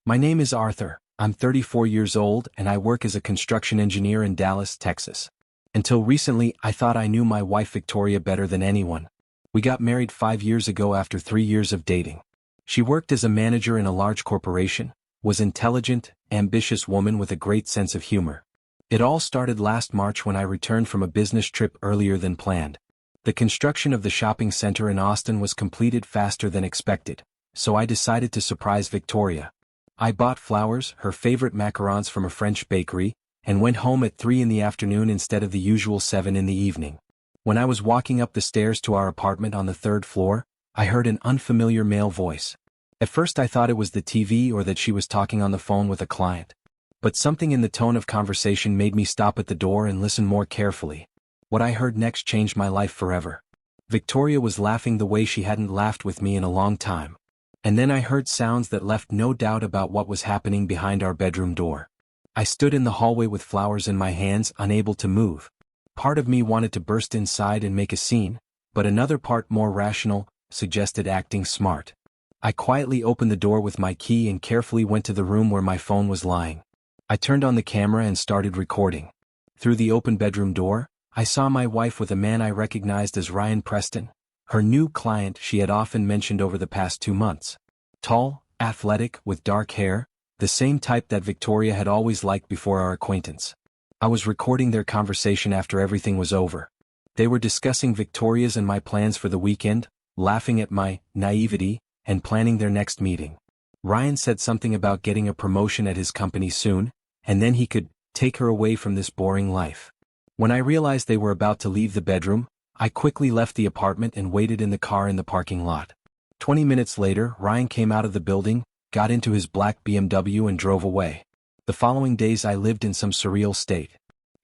My name is Arthur. I'm 34 years old and I work as a construction engineer in Dallas, Texas. Until recently, I thought I knew my wife Victoria better than anyone. We got married 5 years ago after 3 years of dating. She worked as a manager in a large corporation, was intelligent, ambitious woman with a great sense of humor. It all started last March when I returned from a business trip earlier than planned. The construction of the shopping center in Austin was completed faster than expected, so I decided to surprise Victoria. I bought flowers, her favorite macarons from a French bakery, and went home at 3 in the afternoon instead of the usual 7 in the evening. When I was walking up the stairs to our apartment on the 3rd floor, I heard an unfamiliar male voice. At first I thought it was the TV or that she was talking on the phone with a client. But something in the tone of conversation made me stop at the door and listen more carefully. What I heard next changed my life forever. Victoria was laughing the way she hadn't laughed with me in a long time. And then I heard sounds that left no doubt about what was happening behind our bedroom door. I stood in the hallway with flowers in my hands, unable to move. Part of me wanted to burst inside and make a scene, but another part, more rational, suggested acting smart. I quietly opened the door with my key and carefully went to the room where my phone was lying. I turned on the camera and started recording. Through the open bedroom door, I saw my wife with a man I recognized as Ryan Preston, her new client she had often mentioned over the past 2 months. Tall, athletic, with dark hair, the same type that Victoria had always liked before our acquaintance. I was recording their conversation after everything was over. They were discussing Victoria's and my plans for the weekend, laughing at my naivety, and planning their next meeting. Ryan said something about getting a promotion at his company soon, and then he could take her away from this boring life. When I realized they were about to leave the bedroom, I quickly left the apartment and waited in the car in the parking lot. 20 minutes later, Ryan came out of the building, got into his black BMW and drove away. The following days I lived in some surreal state.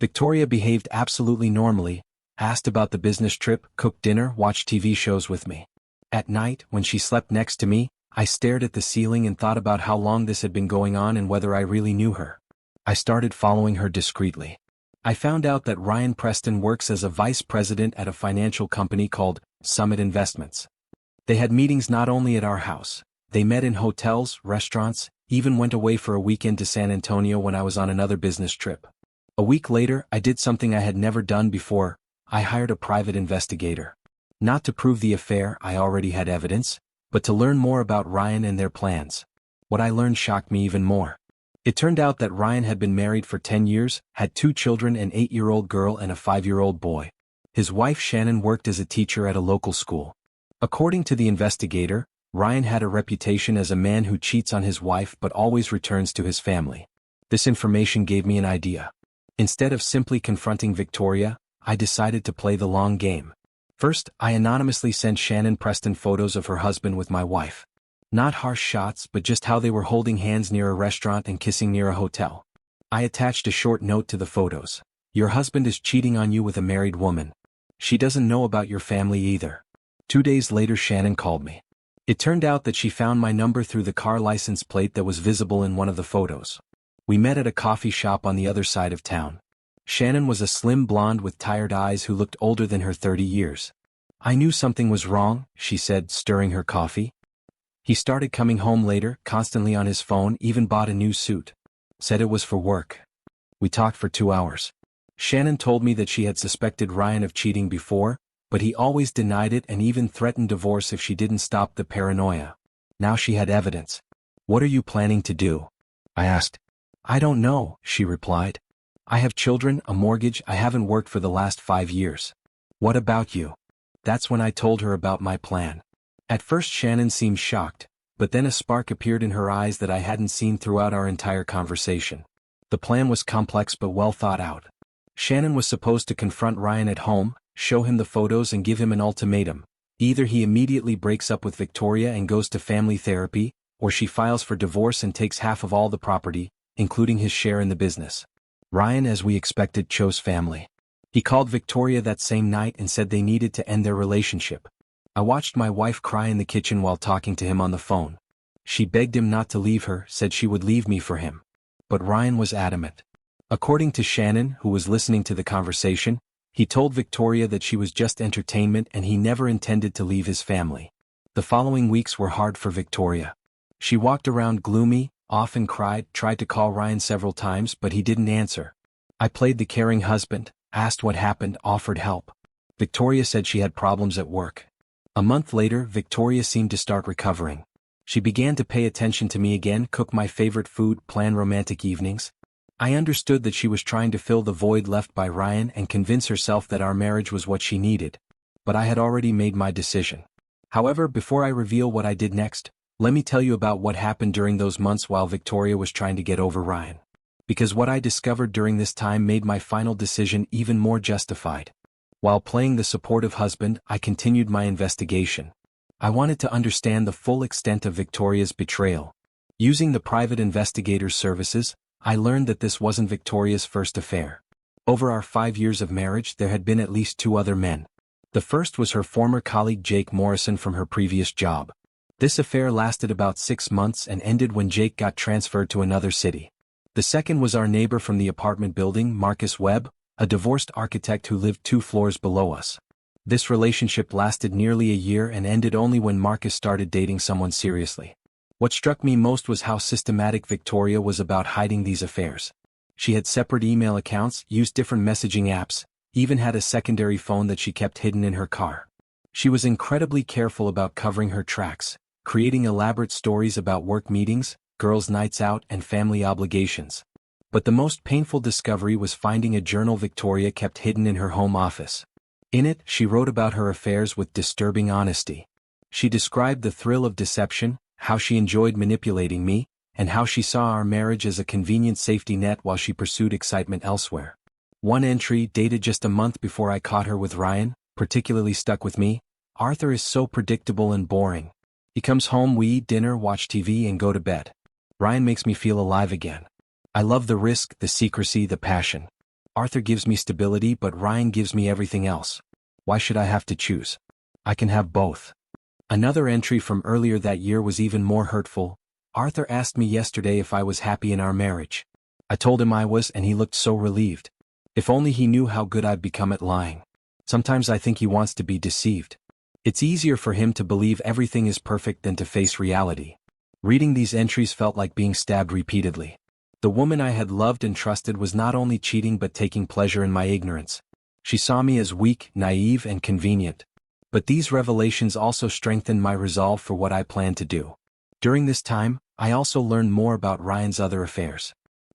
Victoria behaved absolutely normally, asked about the business trip, cooked dinner, watched TV shows with me. At night, when she slept next to me, I stared at the ceiling and thought about how long this had been going on and whether I really knew her. I started following her discreetly. I found out that Ryan Preston works as a vice president at a financial company called Summit Investments. They had meetings not only at our house, they met in hotels, restaurants, even went away for a weekend to San Antonio when I was on another business trip. A week later, I did something I had never done before. I hired a private investigator. Not to prove the affair, I already had evidence, but to learn more about Ryan and their plans. What I learned shocked me even more. It turned out that Ryan had been married for 10 years, had 2 children, an 8-year-old girl and a 5-year-old boy. His wife Shannon worked as a teacher at a local school. According to the investigator, Ryan had a reputation as a man who cheats on his wife but always returns to his family. This information gave me an idea. Instead of simply confronting Victoria, I decided to play the long game. First, I anonymously sent Shannon Preston photos of her husband with my wife. Not harsh shots, but just how they were holding hands near a restaurant and kissing near a hotel. I attached a short note to the photos. Your husband is cheating on you with a married woman. She doesn't know about your family either. 2 days later, Shannon called me. It turned out that she found my number through the car license plate that was visible in one of the photos. We met at a coffee shop on the other side of town. Shannon was a slim blonde with tired eyes who looked older than her 30 years. I knew something was wrong, she said, stirring her coffee. He started coming home later, constantly on his phone, even bought a new suit. Said it was for work. We talked for 2 hours. Shannon told me that she had suspected Ryan of cheating before, but he always denied it and even threatened divorce if she didn't stop the paranoia. Now she had evidence. What are you planning to do? I asked. I don't know, she replied. I have children, a mortgage, I haven't worked for the last 5 years. What about you? That's when I told her about my plan. At first Shannon seemed shocked, but then a spark appeared in her eyes that I hadn't seen throughout our entire conversation. The plan was complex but well thought out. Shannon was supposed to confront Ryan at home, show him the photos and give him an ultimatum. Either he immediately breaks up with Victoria and goes to family therapy, or she files for divorce and takes half of all the property, including his share in the business. Ryan, as we expected, chose family. He called Victoria that same night and said they needed to end their relationship. I watched my wife cry in the kitchen while talking to him on the phone. She begged him not to leave her, said she would leave me for him. But Ryan was adamant. According to Shannon, who was listening to the conversation, he told Victoria that she was just entertainment and he never intended to leave his family. The following weeks were hard for Victoria. She walked around gloomy, often cried, tried to call Ryan several times but he didn't answer. I played the caring husband, asked what happened, offered help. Victoria said she had problems at work. A month later, Victoria seemed to start recovering. She began to pay attention to me again, cook my favorite food, plan romantic evenings. I understood that she was trying to fill the void left by Ryan and convince herself that our marriage was what she needed. But I had already made my decision. However, before I reveal what I did next, let me tell you about what happened during those months while Victoria was trying to get over Ryan. Because what I discovered during this time made my final decision even more justified. While playing the supportive husband, I continued my investigation. I wanted to understand the full extent of Victoria's betrayal. Using the private investigator's services, I learned that this wasn't Victoria's first affair. Over our 5 years of marriage, there had been at least 2 other men. The first was her former colleague Jake Morrison from her previous job. This affair lasted about 6 months and ended when Jake got transferred to another city. The second was our neighbor from the apartment building, Marcus Webb, a divorced architect who lived 2 floors below us. This relationship lasted nearly a year and ended only when Marcus started dating someone seriously. What struck me most was how systematic Victoria was about hiding these affairs. She had separate email accounts, used different messaging apps, even had a secondary phone that she kept hidden in her car. She was incredibly careful about covering her tracks, creating elaborate stories about work meetings, girls' nights out, and family obligations. But the most painful discovery was finding a journal Victoria kept hidden in her home office. In it, she wrote about her affairs with disturbing honesty. She described the thrill of deception, how she enjoyed manipulating me, and how she saw our marriage as a convenient safety net while she pursued excitement elsewhere. One entry, dated just a month before I caught her with Ryan, particularly stuck with me. Arthur is so predictable and boring. He comes home, we eat dinner, watch TV, and go to bed. Ryan makes me feel alive again. I love the risk, the secrecy, the passion. Arthur gives me stability, but Ryan gives me everything else. Why should I have to choose? I can have both. Another entry from earlier that year was even more hurtful. Arthur asked me yesterday if I was happy in our marriage. I told him I was, and he looked so relieved. If only he knew how good I'd become at lying. Sometimes I think he wants to be deceived. It's easier for him to believe everything is perfect than to face reality. Reading these entries felt like being stabbed repeatedly. The woman I had loved and trusted was not only cheating but taking pleasure in my ignorance. She saw me as weak, naive, and convenient. But these revelations also strengthened my resolve for what I planned to do. During this time, I also learned more about Ryan's other affairs.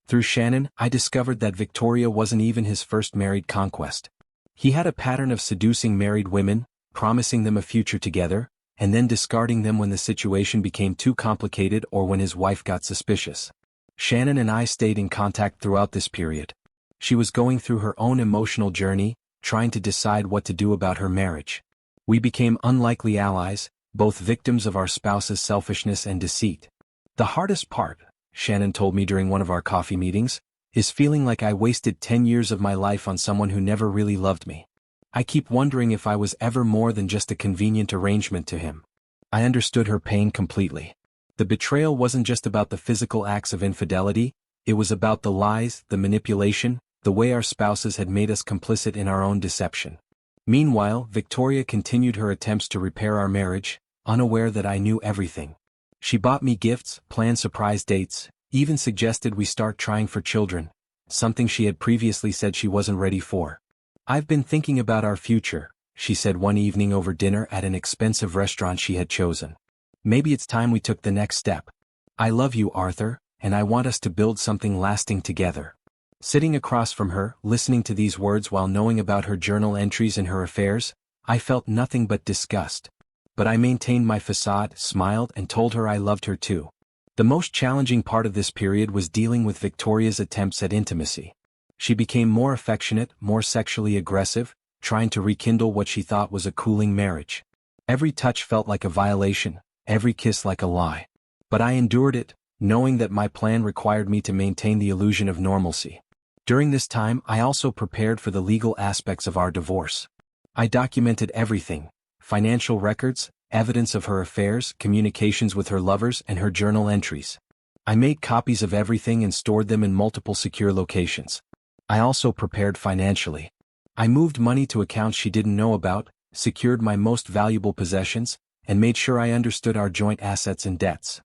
Through Shannon, I discovered that Victoria wasn't even his first married conquest. He had a pattern of seducing married women, promising them a future together, and then discarding them when the situation became too complicated or when his wife got suspicious. Shannon and I stayed in contact throughout this period. She was going through her own emotional journey, trying to decide what to do about her marriage. We became unlikely allies, both victims of our spouse's selfishness and deceit. The hardest part, Shannon told me during one of our coffee meetings, is feeling like I wasted 10 years of my life on someone who never really loved me. I keep wondering if I was ever more than just a convenient arrangement to him. I understood her pain completely. The betrayal wasn't just about the physical acts of infidelity, it was about the lies, the manipulation, the way our spouses had made us complicit in our own deception. Meanwhile, Victoria continued her attempts to repair our marriage, unaware that I knew everything. She bought me gifts, planned surprise dates, even suggested we start trying for children, something she had previously said she wasn't ready for. "I've been thinking about our future," she said one evening over dinner at an expensive restaurant she had chosen. "Maybe it's time we took the next step. I love you, Arthur, and I want us to build something lasting together." Sitting across from her, listening to these words while knowing about her journal entries and her affairs, I felt nothing but disgust. But I maintained my facade, smiled, and told her I loved her too. The most challenging part of this period was dealing with Victoria's attempts at intimacy. She became more affectionate, more sexually aggressive, trying to rekindle what she thought was a cooling marriage. Every touch felt like a violation, every kiss like a lie. But I endured it, knowing that my plan required me to maintain the illusion of normalcy. During this time, I also prepared for the legal aspects of our divorce. I documented everything: financial records, evidence of her affairs, communications with her lovers, and her journal entries. I made copies of everything and stored them in multiple secure locations. I also prepared financially. I moved money to accounts she didn't know about, secured my most valuable possessions, and made sure I understood our joint assets and debts.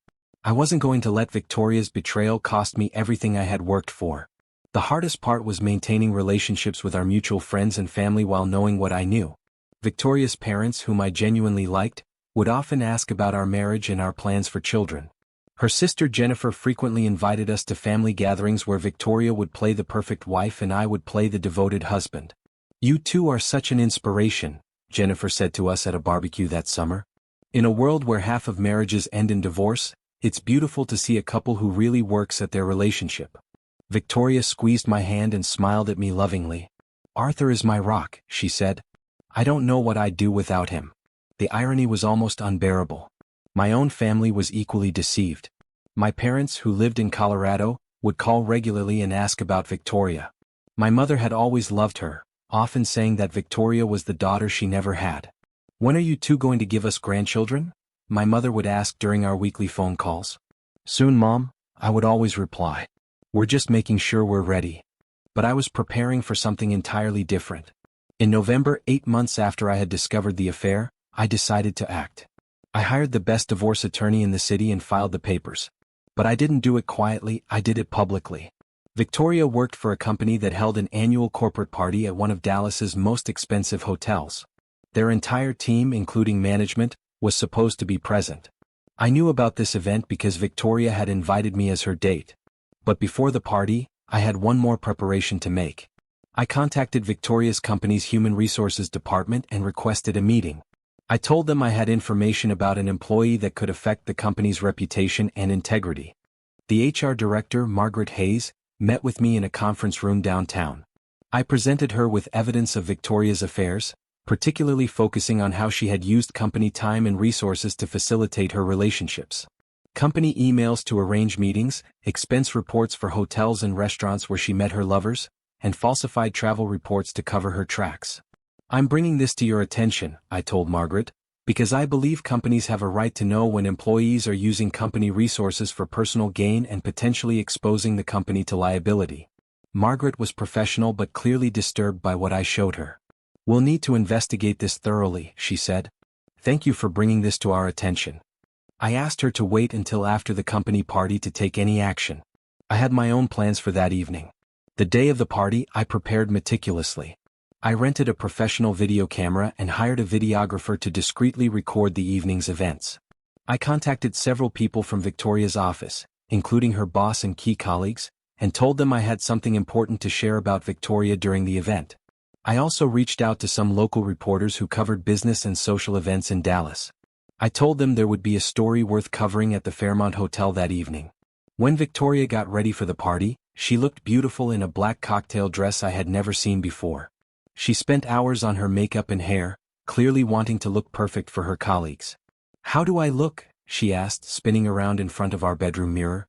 I wasn't going to let Victoria's betrayal cost me everything I had worked for. The hardest part was maintaining relationships with our mutual friends and family while knowing what I knew. Victoria's parents, whom I genuinely liked, would often ask about our marriage and our plans for children. Her sister Jennifer frequently invited us to family gatherings where Victoria would play the perfect wife and I would play the devoted husband. "You two are such an inspiration," Jennifer said to us at a barbecue that summer. "In a world where half of marriages end in divorce, it's beautiful to see a couple who really works at their relationship." Victoria squeezed my hand and smiled at me lovingly. "Arthur is my rock," she said. "I don't know what I'd do without him." The irony was almost unbearable. My own family was equally deceived. My parents, who lived in Colorado, would call regularly and ask about Victoria. My mother had always loved her, often saying that Victoria was the daughter she never had. "When are you two going to give us grandchildren?" my mother would ask during our weekly phone calls. "Soon, Mom," I would always reply. "We're just making sure we're ready." But I was preparing for something entirely different. In November, 8 months after I had discovered the affair, I decided to act. I hired the best divorce attorney in the city and filed the papers. But I didn't do it quietly, I did it publicly. Victoria worked for a company that held an annual corporate party at one of Dallas's most expensive hotels. Their entire team, including management, was supposed to be present. I knew about this event because Victoria had invited me as her date. But before the party, I had one more preparation to make. I contacted Victoria's company's human resources department and requested a meeting. I told them I had information about an employee that could affect the company's reputation and integrity. The HR director, Margaret Hayes, met with me in a conference room downtown. I presented her with evidence of Victoria's affairs, particularly focusing on how she had used company time and resources to facilitate her relationships. Company emails to arrange meetings, expense reports for hotels and restaurants where she met her lovers, and falsified travel reports to cover her tracks. "I'm bringing this to your attention," I told Margaret, "because I believe companies have a right to know when employees are using company resources for personal gain and potentially exposing the company to liability." Margaret was professional but clearly disturbed by what I showed her. "We'll need to investigate this thoroughly," she said. "Thank you for bringing this to our attention." I asked her to wait until after the company party to take any action. I had my own plans for that evening. The day of the party, I prepared meticulously. I rented a professional video camera and hired a videographer to discreetly record the evening's events. I contacted several people from Victoria's office, including her boss and key colleagues, and told them I had something important to share about Victoria during the event. I also reached out to some local reporters who covered business and social events in Dallas. I told them there would be a story worth covering at the Fairmont Hotel that evening. When Victoria got ready for the party, she looked beautiful in a black cocktail dress I had never seen before. She spent hours on her makeup and hair, clearly wanting to look perfect for her colleagues. "How do I look?" she asked, spinning around in front of our bedroom mirror.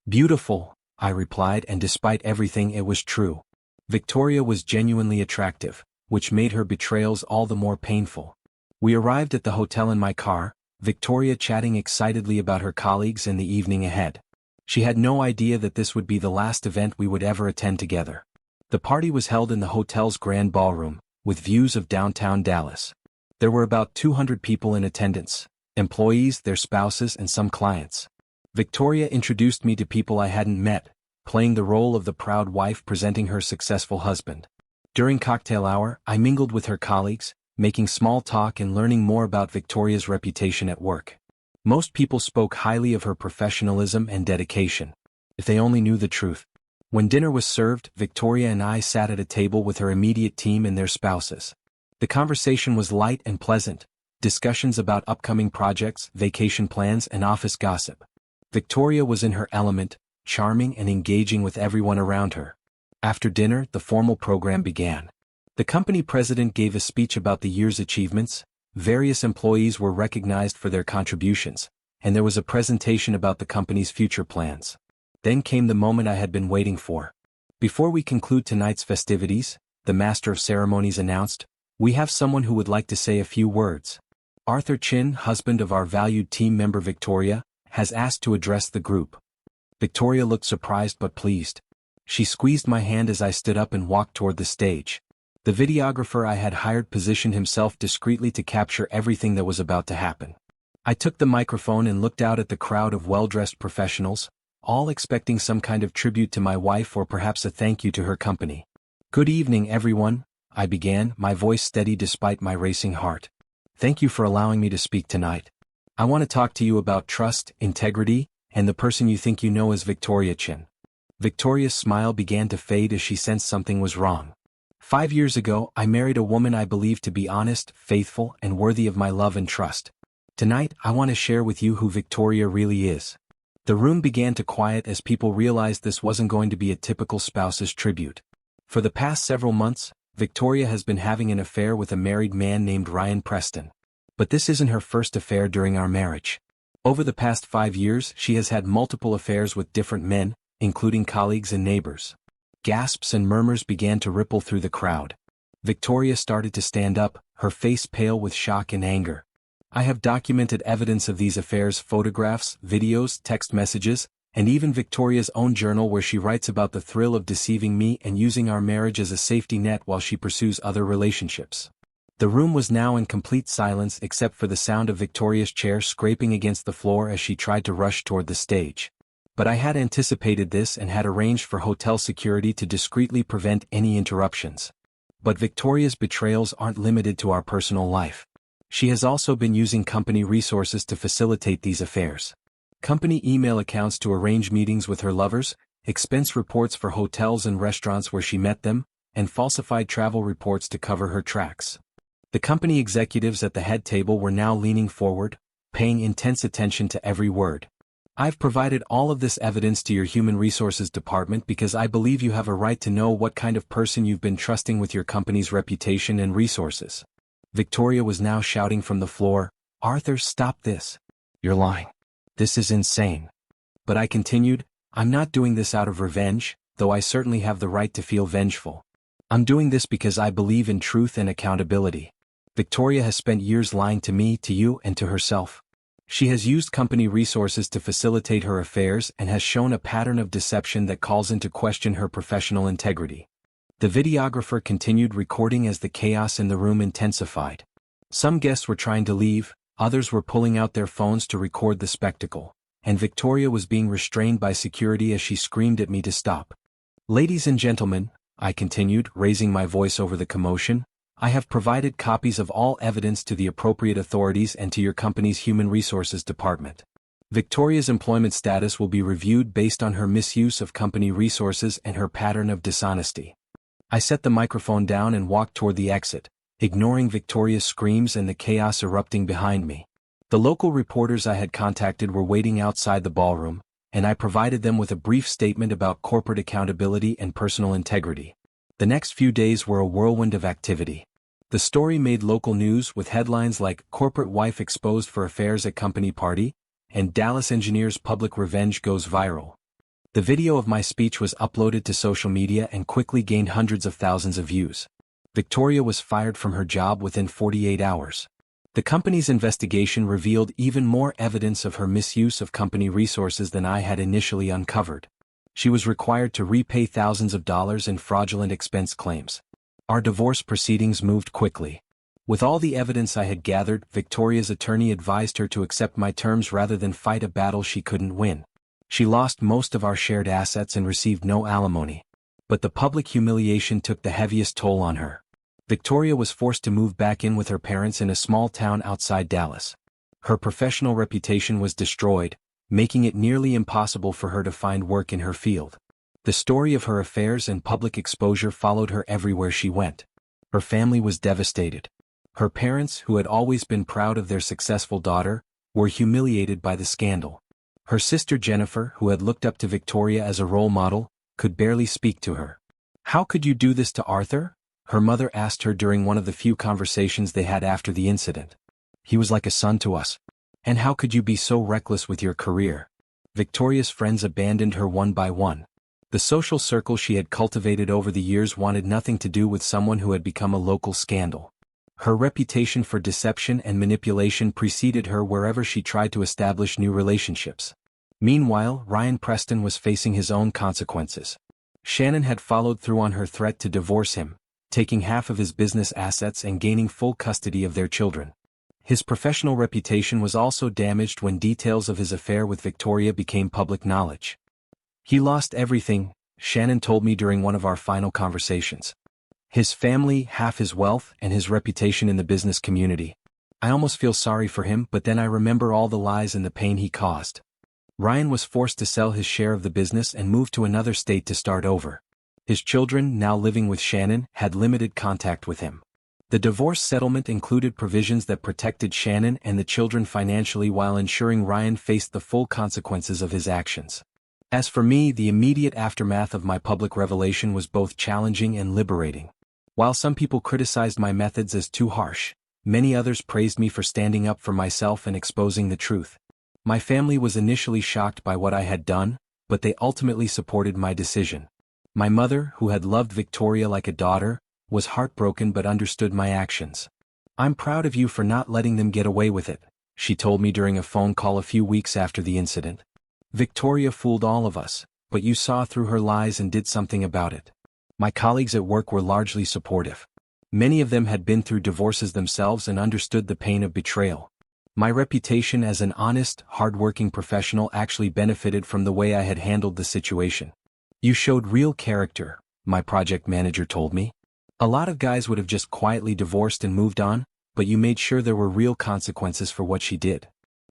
"Beautiful," I replied, and despite everything, it was true. Victoria was genuinely attractive, which made her betrayals all the more painful. We arrived at the hotel in my car, Victoria chatting excitedly about her colleagues and the evening ahead. She had no idea that this would be the last event we would ever attend together. The party was held in the hotel's grand ballroom, with views of downtown Dallas. There were about 200 people in attendance, employees, their spouses, and some clients. Victoria introduced me to people I hadn't met, playing the role of the proud wife presenting her successful husband. During cocktail hour, I mingled with her colleagues, making small talk and learning more about Victoria's reputation at work. Most people spoke highly of her professionalism and dedication. If they only knew the truth. When dinner was served, Victoria and I sat at a table with her immediate team and their spouses. The conversation was light and pleasant, discussions about upcoming projects, vacation plans, and office gossip. Victoria was in her element, charming and engaging with everyone around her. After dinner, the formal program began. The company president gave a speech about the year's achievements, various employees were recognized for their contributions, and there was a presentation about the company's future plans. Then came the moment I had been waiting for. "Before we conclude tonight's festivities," the master of ceremonies announced, "we have someone who would like to say a few words. Arthur Chin, husband of our valued team member Victoria, has asked to address the group." Victoria looked surprised but pleased. She squeezed my hand as I stood up and walked toward the stage. The videographer I had hired positioned himself discreetly to capture everything that was about to happen. I took the microphone and looked out at the crowd of well-dressed professionals, all expecting some kind of tribute to my wife or perhaps a thank you to her company. "Good evening, everyone," I began, my voice steady despite my racing heart. "Thank you for allowing me to speak tonight. I want to talk to you about trust, integrity, and the person you think you know as Victoria Chin." Victoria's smile began to fade as she sensed something was wrong. 5 years ago, I married a woman I believed to be honest, faithful, and worthy of my love and trust. Tonight, I want to share with you who Victoria really is. The room began to quiet as people realized this wasn't going to be a typical spouse's tribute. For the past several months, Victoria has been having an affair with a married man named Ryan Preston. But this isn't her first affair during our marriage. Over the past 5 years, she has had multiple affairs with different men, including colleagues and neighbors. Gasps and murmurs began to ripple through the crowd. Victoria started to stand up, her face pale with shock and anger. I have documented evidence of these affairs: photographs, videos, text messages, and even Victoria's own journal where she writes about the thrill of deceiving me and using our marriage as a safety net while she pursues other relationships. The room was now in complete silence except for the sound of Victoria's chair scraping against the floor as she tried to rush toward the stage. But I had anticipated this and had arranged for hotel security to discreetly prevent any interruptions. But Victoria's betrayals aren't limited to our personal life. She has also been using company resources to facilitate these affairs. Company email accounts to arrange meetings with her lovers, expense reports for hotels and restaurants where she met them, and falsified travel reports to cover her tracks. The company executives at the head table were now leaning forward, paying intense attention to every word. "I've provided all of this evidence to your human resources department because I believe you have a right to know what kind of person you've been trusting with your company's reputation and resources." Victoria was now shouting from the floor, "Arthur, stop this. You're lying. This is insane." But I continued, "I'm not doing this out of revenge, though I certainly have the right to feel vengeful. I'm doing this because I believe in truth and accountability. Victoria has spent years lying to me, to you, and to herself. She has used company resources to facilitate her affairs and has shown a pattern of deception that calls into question her professional integrity." The videographer continued recording as the chaos in the room intensified. Some guests were trying to leave, others were pulling out their phones to record the spectacle, and Victoria was being restrained by security as she screamed at me to stop. "Ladies and gentlemen," I continued, raising my voice over the commotion, "I have provided copies of all evidence to the appropriate authorities and to your company's human resources department. Victoria's employment status will be reviewed based on her misuse of company resources and her pattern of dishonesty." I set the microphone down and walked toward the exit, ignoring Victoria's screams and the chaos erupting behind me. The local reporters I had contacted were waiting outside the ballroom, and I provided them with a brief statement about corporate accountability and personal integrity. The next few days were a whirlwind of activity. The story made local news with headlines like "Corporate Wife Exposed for Affairs at Company Party" and "Dallas Engineer's Public Revenge Goes Viral." The video of my speech was uploaded to social media and quickly gained hundreds of thousands of views. Victoria was fired from her job within 48 hours. The company's investigation revealed even more evidence of her misuse of company resources than I had initially uncovered. She was required to repay thousands of dollars in fraudulent expense claims. Our divorce proceedings moved quickly. With all the evidence I had gathered, Victoria's attorney advised her to accept my terms rather than fight a battle she couldn't win. She lost most of our shared assets and received no alimony. But the public humiliation took the heaviest toll on her. Victoria was forced to move back in with her parents in a small town outside Dallas. Her professional reputation was destroyed, making it nearly impossible for her to find work in her field. The story of her affairs and public exposure followed her everywhere she went. Her family was devastated. Her parents, who had always been proud of their successful daughter, were humiliated by the scandal. Her sister Jennifer, who had looked up to Victoria as a role model, could barely speak to her. "How could you do this to Arthur?" her mother asked her during one of the few conversations they had after the incident. "He was like a son to us. And how could you be so reckless with your career?" Victoria's friends abandoned her one by one. The social circle she had cultivated over the years wanted nothing to do with someone who had become a local scandal. Her reputation for deception and manipulation preceded her wherever she tried to establish new relationships. Meanwhile, Ryan Preston was facing his own consequences. Shannon had followed through on her threat to divorce him, taking half of his business assets and gaining full custody of their children. His professional reputation was also damaged when details of his affair with Victoria became public knowledge. He lost everything, Shannon told me during one of our final conversations. His family, half his wealth, and his reputation in the business community. I almost feel sorry for him, but then I remember all the lies and the pain he caused. Ryan was forced to sell his share of the business and move to another state to start over. His children, now living with Shannon, had limited contact with him. The divorce settlement included provisions that protected Shannon and the children financially while ensuring Ryan faced the full consequences of his actions. As for me, the immediate aftermath of my public revelation was both challenging and liberating. While some people criticized my methods as too harsh, many others praised me for standing up for myself and exposing the truth. My family was initially shocked by what I had done, but they ultimately supported my decision. My mother, who had loved Victoria like a daughter, was heartbroken but understood my actions. "I'm proud of you for not letting them get away with it," she told me during a phone call a few weeks after the incident. "Victoria fooled all of us, but you saw through her lies and did something about it." My colleagues at work were largely supportive. Many of them had been through divorces themselves and understood the pain of betrayal. My reputation as an honest, hard-working professional actually benefited from the way I had handled the situation. "You showed real character," my project manager told me. "A lot of guys would have just quietly divorced and moved on, but you made sure there were real consequences for what she did."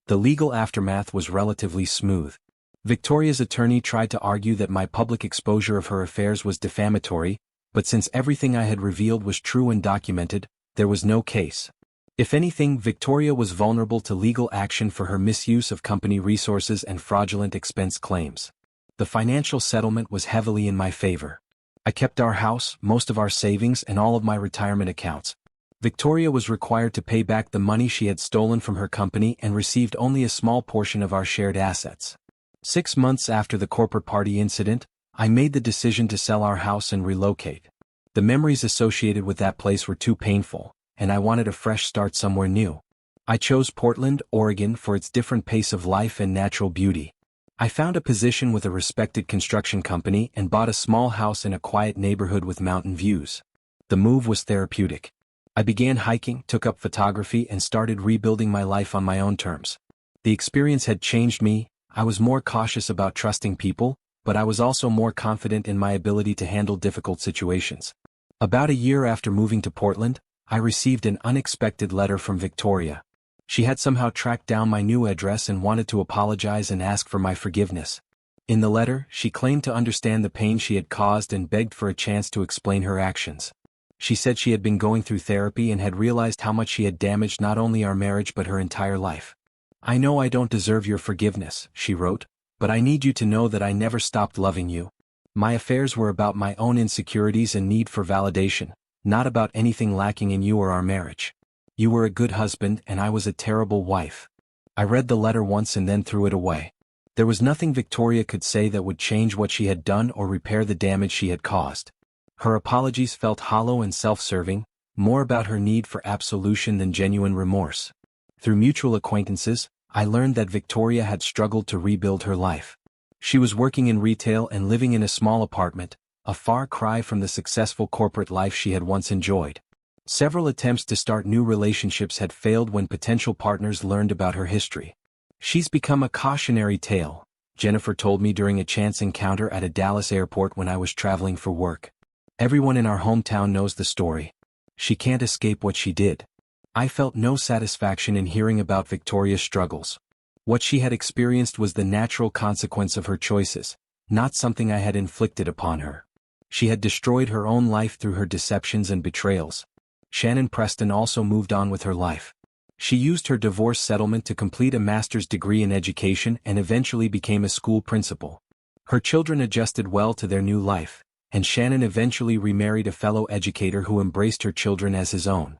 The legal aftermath was relatively smooth. Victoria's attorney tried to argue that my public exposure of her affairs was defamatory, but since everything I had revealed was true and documented, there was no case. If anything, Victoria was vulnerable to legal action for her misuse of company resources and fraudulent expense claims. The financial settlement was heavily in my favor. I kept our house, most of our savings, and all of my retirement accounts. Victoria was required to pay back the money she had stolen from her company and received only a small portion of our shared assets. 6 months after the corporate party incident, I made the decision to sell our house and relocate. The memories associated with that place were too painful, and I wanted a fresh start somewhere new. I chose Portland, Oregon for its different pace of life and natural beauty. I found a position with a respected construction company and bought a small house in a quiet neighborhood with mountain views. The move was therapeutic. I began hiking, took up photography, and started rebuilding my life on my own terms. The experience had changed me. I was more cautious about trusting people, but I was also more confident in my ability to handle difficult situations. About a year after moving to Portland, I received an unexpected letter from Victoria. She had somehow tracked down my new address and wanted to apologize and ask for my forgiveness. In the letter, she claimed to understand the pain she had caused and begged for a chance to explain her actions. She said she had been going through therapy and had realized how much she had damaged not only our marriage but her entire life. "I know I don't deserve your forgiveness," she wrote, "but I need you to know that I never stopped loving you. My affairs were about my own insecurities and need for validation, not about anything lacking in you or our marriage. You were a good husband and I was a terrible wife." I read the letter once and then threw it away. There was nothing Victoria could say that would change what she had done or repair the damage she had caused. Her apologies felt hollow and self-serving, more about her need for absolution than genuine remorse. Through mutual acquaintances, I learned that Victoria had struggled to rebuild her life. She was working in retail and living in a small apartment, a far cry from the successful corporate life she had once enjoyed. Several attempts to start new relationships had failed when potential partners learned about her history. "She's become a cautionary tale," Jennifer told me during a chance encounter at a Dallas airport when I was traveling for work. "Everyone in our hometown knows the story. She can't escape what she did." I felt no satisfaction in hearing about Victoria's struggles. What she had experienced was the natural consequence of her choices, not something I had inflicted upon her. She had destroyed her own life through her deceptions and betrayals. Shannon Preston also moved on with her life. She used her divorce settlement to complete a master's degree in education and eventually became a school principal. Her children adjusted well to their new life, and Shannon eventually remarried a fellow educator who embraced her children as his own.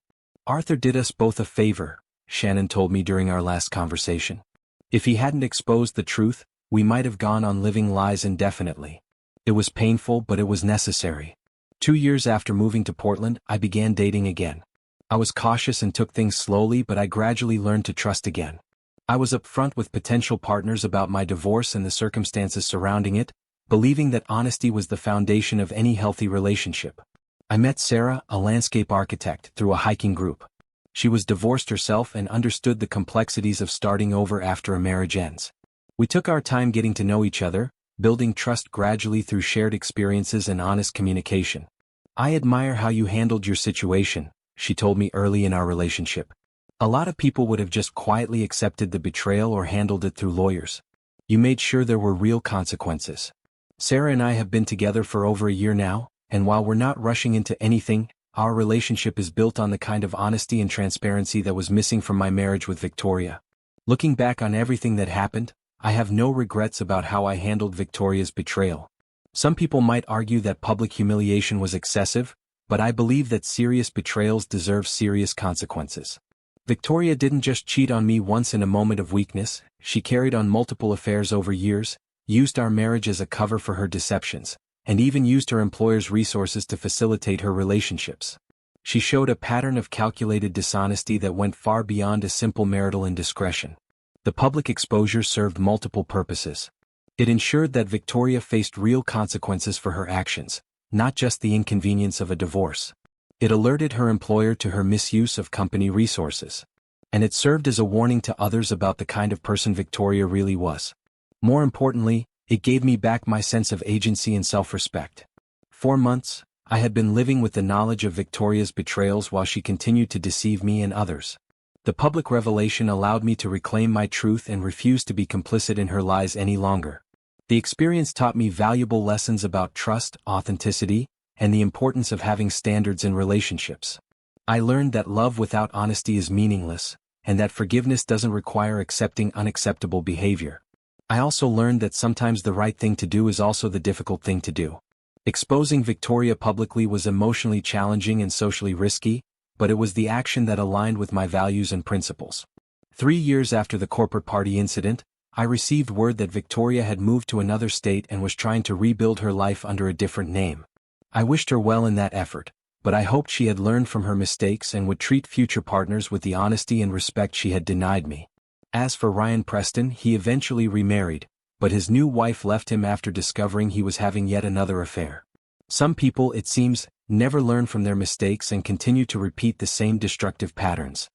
"Arthur did us both a favor," Shannon told me during our last conversation. "If he hadn't exposed the truth, we might have gone on living lies indefinitely. It was painful, but it was necessary." 2 years after moving to Portland, I began dating again. I was cautious and took things slowly, but I gradually learned to trust again. I was upfront with potential partners about my divorce and the circumstances surrounding it, believing that honesty was the foundation of any healthy relationship. I met Sarah, a landscape architect, through a hiking group. She was divorced herself and understood the complexities of starting over after a marriage ends. We took our time getting to know each other, building trust gradually through shared experiences and honest communication. "I admire how you handled your situation," she told me early in our relationship. "A lot of people would have just quietly accepted the betrayal or handled it through lawyers. You made sure there were real consequences." Sarah and I have been together for over a year now, and while we're not rushing into anything, our relationship is built on the kind of honesty and transparency that was missing from my marriage with Victoria. Looking back on everything that happened, I have no regrets about how I handled Victoria's betrayal. Some people might argue that public humiliation was excessive, but I believe that serious betrayals deserve serious consequences. Victoria didn't just cheat on me once in a moment of weakness, she carried on multiple affairs over years, used our marriage as a cover for her deceptions, and even used her employer's resources to facilitate her relationships. She showed a pattern of calculated dishonesty that went far beyond a simple marital indiscretion. The public exposure served multiple purposes. It ensured that Victoria faced real consequences for her actions, not just the inconvenience of a divorce. It alerted her employer to her misuse of company resources. And it served as a warning to others about the kind of person Victoria really was. More importantly, it gave me back my sense of agency and self-respect. 4 months, I had been living with the knowledge of Victoria's betrayals while she continued to deceive me and others. The public revelation allowed me to reclaim my truth and refuse to be complicit in her lies any longer. The experience taught me valuable lessons about trust, authenticity, and the importance of having standards in relationships. I learned that love without honesty is meaningless, and that forgiveness doesn't require accepting unacceptable behavior. I also learned that sometimes the right thing to do is also the difficult thing to do. Exposing Victoria publicly was emotionally challenging and socially risky, but it was the action that aligned with my values and principles. 3 years after the corporate party incident, I received word that Victoria had moved to another state and was trying to rebuild her life under a different name. I wished her well in that effort, but I hoped she had learned from her mistakes and would treat future partners with the honesty and respect she had denied me. As for Ryan Preston, he eventually remarried, but his new wife left him after discovering he was having yet another affair. Some people, it seems, never learn from their mistakes and continue to repeat the same destructive patterns.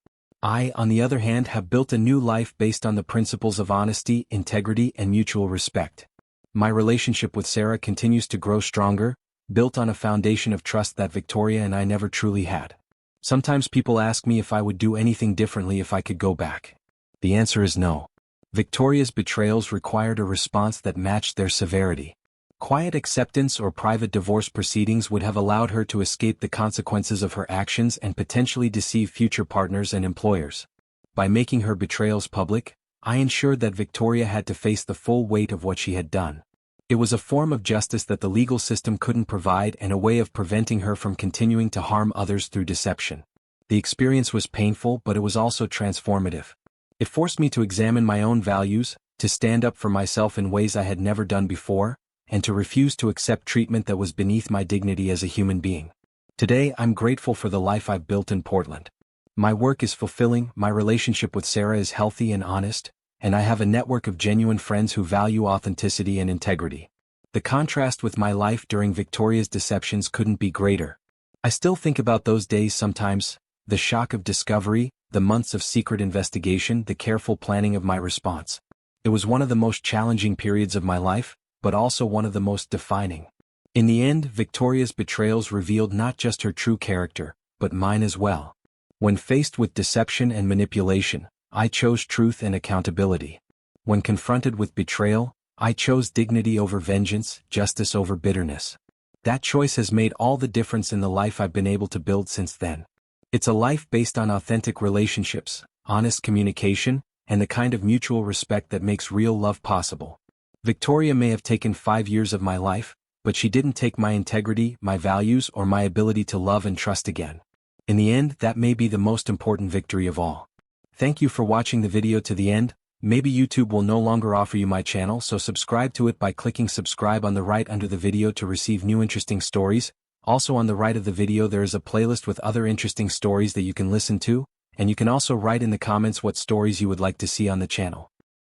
I, on the other hand, have built a new life based on the principles of honesty, integrity, and mutual respect. My relationship with Sarah continues to grow stronger, built on a foundation of trust that Victoria and I never truly had. Sometimes people ask me if I would do anything differently if I could go back. The answer is no. Victoria's betrayals required a response that matched their severity. Quiet acceptance or private divorce proceedings would have allowed her to escape the consequences of her actions and potentially deceive future partners and employers. By making her betrayals public, I ensured that Victoria had to face the full weight of what she had done. It was a form of justice that the legal system couldn't provide and a way of preventing her from continuing to harm others through deception. The experience was painful, but it was also transformative. It forced me to examine my own values, to stand up for myself in ways I had never done before, and to refuse to accept treatment that was beneath my dignity as a human being. Today, I'm grateful for the life I've built in Portland. My work is fulfilling, my relationship with Sarah is healthy and honest, and I have a network of genuine friends who value authenticity and integrity. The contrast with my life during Victoria's deceptions couldn't be greater. I still think about those days sometimes, the shock of discovery, the months of secret investigation, the careful planning of my response. It was one of the most challenging periods of my life, but also one of the most defining. In the end, Victoria's betrayals revealed not just her true character, but mine as well. When faced with deception and manipulation, I chose truth and accountability. When confronted with betrayal, I chose dignity over vengeance, justice over bitterness. That choice has made all the difference in the life I've been able to build since then. It's a life based on authentic relationships, honest communication, and the kind of mutual respect that makes real love possible. Victoria may have taken 5 years of my life, but she didn't take my integrity, my values, or my ability to love and trust again. In the end, that may be the most important victory of all. Thank you for watching the video to the end. Maybe YouTube will no longer offer you my channel, so subscribe to it by clicking subscribe on the right under the video to receive new interesting stories. Also on the right of the video there is a playlist with other interesting stories that you can listen to, and you can also write in the comments what stories you would like to see on the channel.